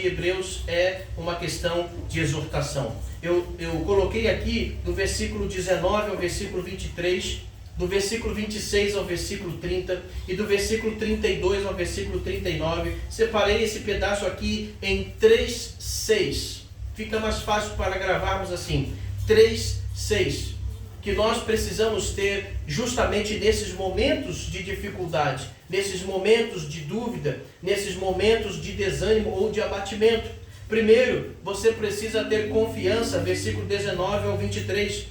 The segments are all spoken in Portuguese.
de Hebreus é uma questão de exortação. Eu coloquei aqui do versículo 19 ao versículo 23, do versículo 26 ao versículo 30 e do versículo 32 ao versículo 39. Separei esse pedaço aqui em 3:6. Fica mais fácil para gravarmos assim. 3:6. Que nós precisamos ter justamente nesses momentos de dificuldade, nesses momentos de dúvida, nesses momentos de desânimo ou de abatimento. Primeiro, você precisa ter confiança, versículo 19 ao 23.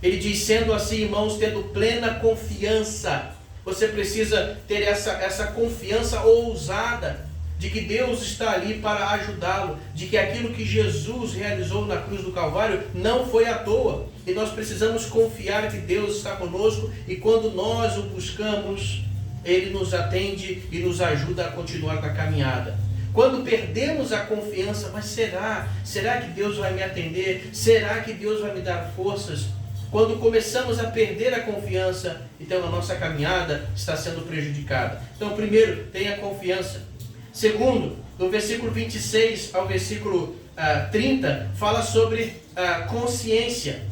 Ele diz, sendo assim, irmãos, tendo plena confiança. Você precisa ter essa confiança ousada de que Deus está ali para ajudá-lo, de que aquilo que Jesus realizou na cruz do Calvário não foi à toa. E nós precisamos confiar que Deus está conosco e quando nós o buscamos, Ele nos atende e nos ajuda a continuar na caminhada. Quando perdemos a confiança, mas será que Deus vai me atender? Será que Deus vai me dar forças? Quando começamos a perder a confiança, então a nossa caminhada está sendo prejudicada. Então, primeiro, tenha confiança. Segundo, do versículo 26 ao versículo 30, fala sobre consciência.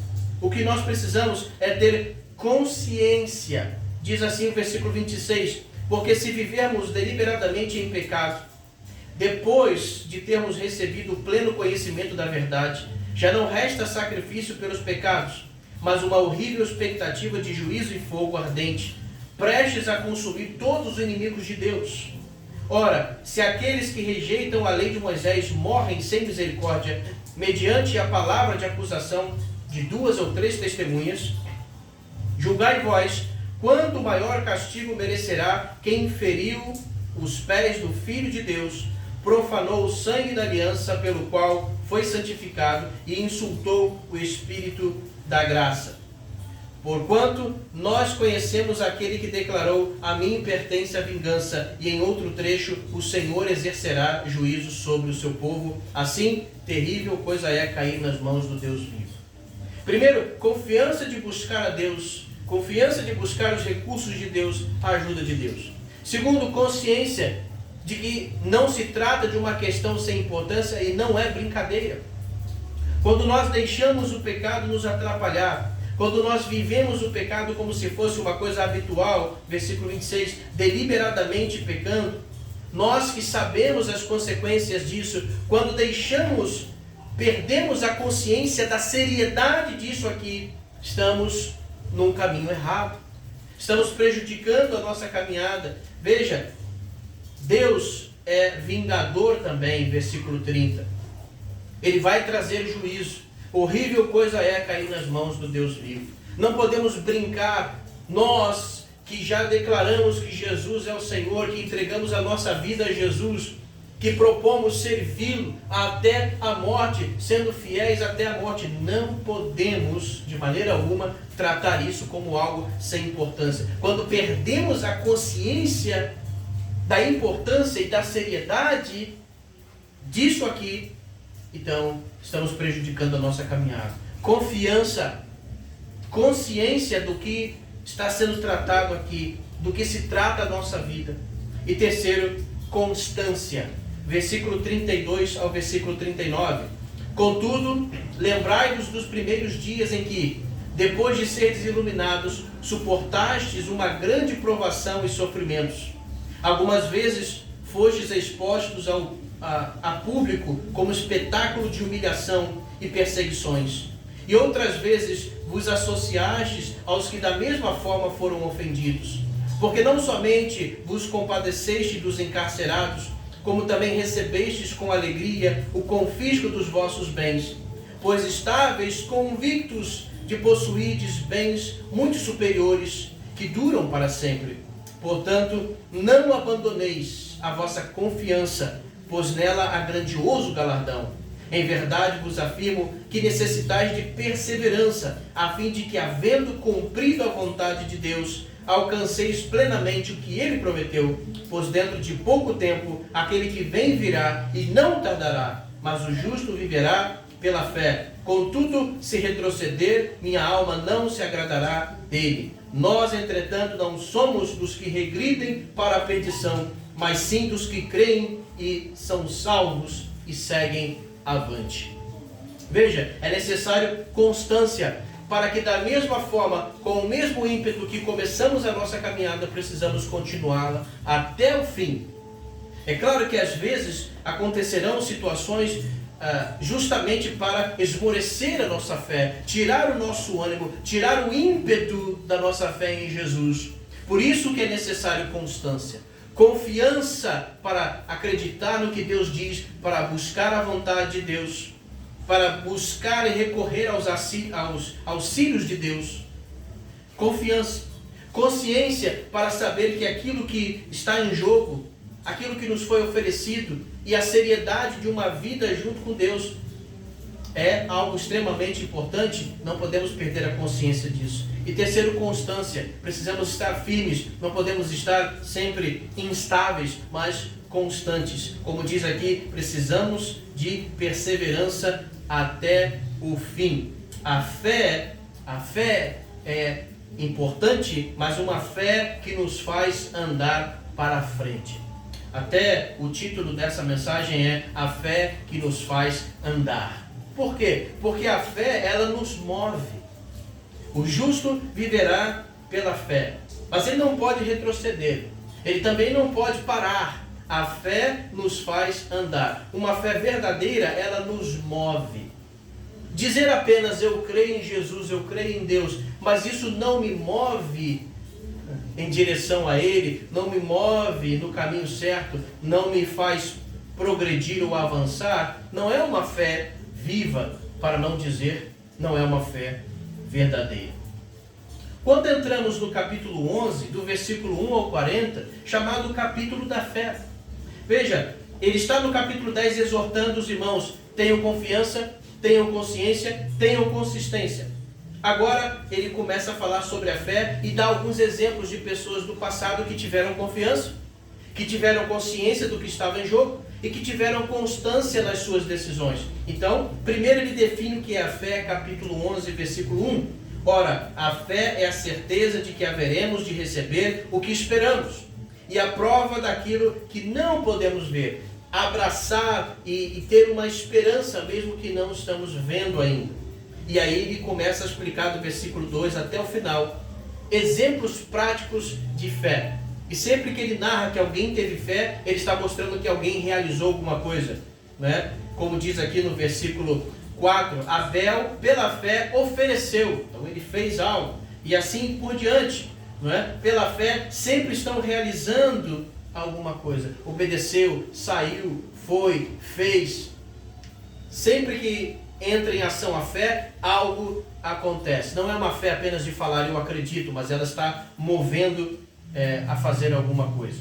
O que nós precisamos é ter consciência. Diz assim o versículo 26, porque se vivermos deliberadamente em pecado, depois de termos recebido o pleno conhecimento da verdade, já não resta sacrifício pelos pecados, mas uma horrível expectativa de juízo e fogo ardente, prestes a consumir todos os inimigos de Deus. Ora, se aqueles que rejeitam a lei de Moisés morrem sem misericórdia, mediante a palavra de acusação de 2 ou 3 testemunhas, julgai vós, quanto maior castigo merecerá quem feriu os pés do Filho de Deus, profanou o sangue da aliança pelo qual foi santificado e insultou o Espírito da graça. Porquanto nós conhecemos aquele que declarou, a mim pertence a vingança, e em outro trecho, o Senhor exercerá juízo sobre o seu povo. Assim, terrível coisa é cair nas mãos do Deus vivo. Primeiro, confiança de buscar a Deus, confiança de buscar os recursos de Deus, a ajuda de Deus. Segundo, consciência de que não se trata de uma questão sem importância e não é brincadeira. Quando nós deixamos o pecado nos atrapalhar, quando nós vivemos o pecado como se fosse uma coisa habitual, versículo 26, deliberadamente pecando, nós que sabemos as consequências disso, quando perdemos a consciência da seriedade disso aqui, estamos num caminho errado. Estamos prejudicando a nossa caminhada. Veja, Deus é vingador também, versículo 30. Ele vai trazer juízo. Horrível coisa é cair nas mãos do Deus vivo. Não podemos brincar. Nós que já declaramos que Jesus é o Senhor, que entregamos a nossa vida a Jesus, que propomos servi-lo até a morte, sendo fiéis até a morte, não podemos, de maneira alguma, tratar isso como algo sem importância. Quando perdemos a consciência da importância e da seriedade disso aqui, então estamos prejudicando a nossa caminhada. Confiança, consciência do que está sendo tratado aqui, do que se trata a nossa vida. E terceiro, constância. Versículo 32 ao versículo 39. Contudo, lembrai-vos dos primeiros dias em que, depois de seres iluminados, suportastes uma grande provação e sofrimentos. Algumas vezes fostes expostos a público como espetáculo de humilhação e perseguições. E outras vezes vos associastes aos que da mesma forma foram ofendidos. Porque não somente vos compadeceste dos encarcerados, como também recebestes com alegria o confisco dos vossos bens, pois estáveis convictos de possuirdes bens muito superiores, que duram para sempre. Portanto, não abandoneis a vossa confiança, pois nela há grandioso galardão. Em verdade vos afirmo que necessitais de perseverança, a fim de que, havendo cumprido a vontade de Deus, alcanceis plenamente o que Ele prometeu, pois dentro de pouco tempo aquele que vem virá e não tardará, mas o justo viverá pela fé. Contudo, se retroceder, minha alma não se agradará dele. Nós, entretanto, não somos dos que regridem para a perdição, mas sim dos que creem e são salvos e seguem avante. Veja, é necessário constância para que da mesma forma, com o mesmo ímpeto que começamos a nossa caminhada, precisamos continuá-la até o fim. É claro que às vezes acontecerão situações justamente para esmorecer a nossa fé, tirar o nosso ânimo, tirar o ímpeto da nossa fé em Jesus. Por isso que é necessário constância, confiança para acreditar no que Deus diz, para buscar a vontade de Deus, para buscar e recorrer aos auxílios de Deus. Confiança, consciência para saber que aquilo que está em jogo, aquilo que nos foi oferecido e a seriedade de uma vida junto com Deus é algo extremamente importante, não podemos perder a consciência disso. E terceiro, constância, precisamos estar firmes, não podemos estar sempre instáveis, mas constantes. Como diz aqui, precisamos de perseverança até o fim. A fé é importante, mas uma fé que nos faz andar para frente. Até o título dessa mensagem é A Fé que nos faz andar. Por quê? Porque a fé, ela nos move. O justo viverá pela fé, mas ele não pode retroceder. Ele também não pode parar. A fé nos faz andar. Uma fé verdadeira, ela nos move. Dizer apenas eu creio em Jesus, eu creio em Deus, mas isso não me move em direção a Ele, não me move no caminho certo, não me faz progredir ou avançar, não é uma fé viva, para não dizer, não é uma fé verdadeira. Quando entramos no capítulo 11, do versículo 1 ao 40, chamado capítulo da fé. Veja, ele está no capítulo 10 exortando os irmãos, tenham confiança, tenham consciência, tenham consistência. Agora ele começa a falar sobre a fé e dá alguns exemplos de pessoas do passado que tiveram confiança, que tiveram consciência do que estava em jogo e que tiveram constância nas suas decisões. Então, primeiro ele define o que é a fé, capítulo 11, versículo 1. Ora, a fé é a certeza de que haveremos de receber o que esperamos e a prova daquilo que não podemos ver. Abraçar e ter uma esperança mesmo que não estamos vendo ainda. E aí ele começa a explicar do versículo 2 até o final, exemplos práticos de fé. E sempre que ele narra que alguém teve fé, ele está mostrando que alguém realizou alguma coisa, né? Como diz aqui no versículo 4, Abel, pela fé, ofereceu. Então ele fez algo. E assim por diante, não é? Pela fé, sempre estão realizando alguma coisa. Obedeceu, saiu, foi, fez. Sempre que entra em ação a fé, algo acontece. Não é uma fé apenas de falar eu acredito, mas ela está movendo a fazer alguma coisa.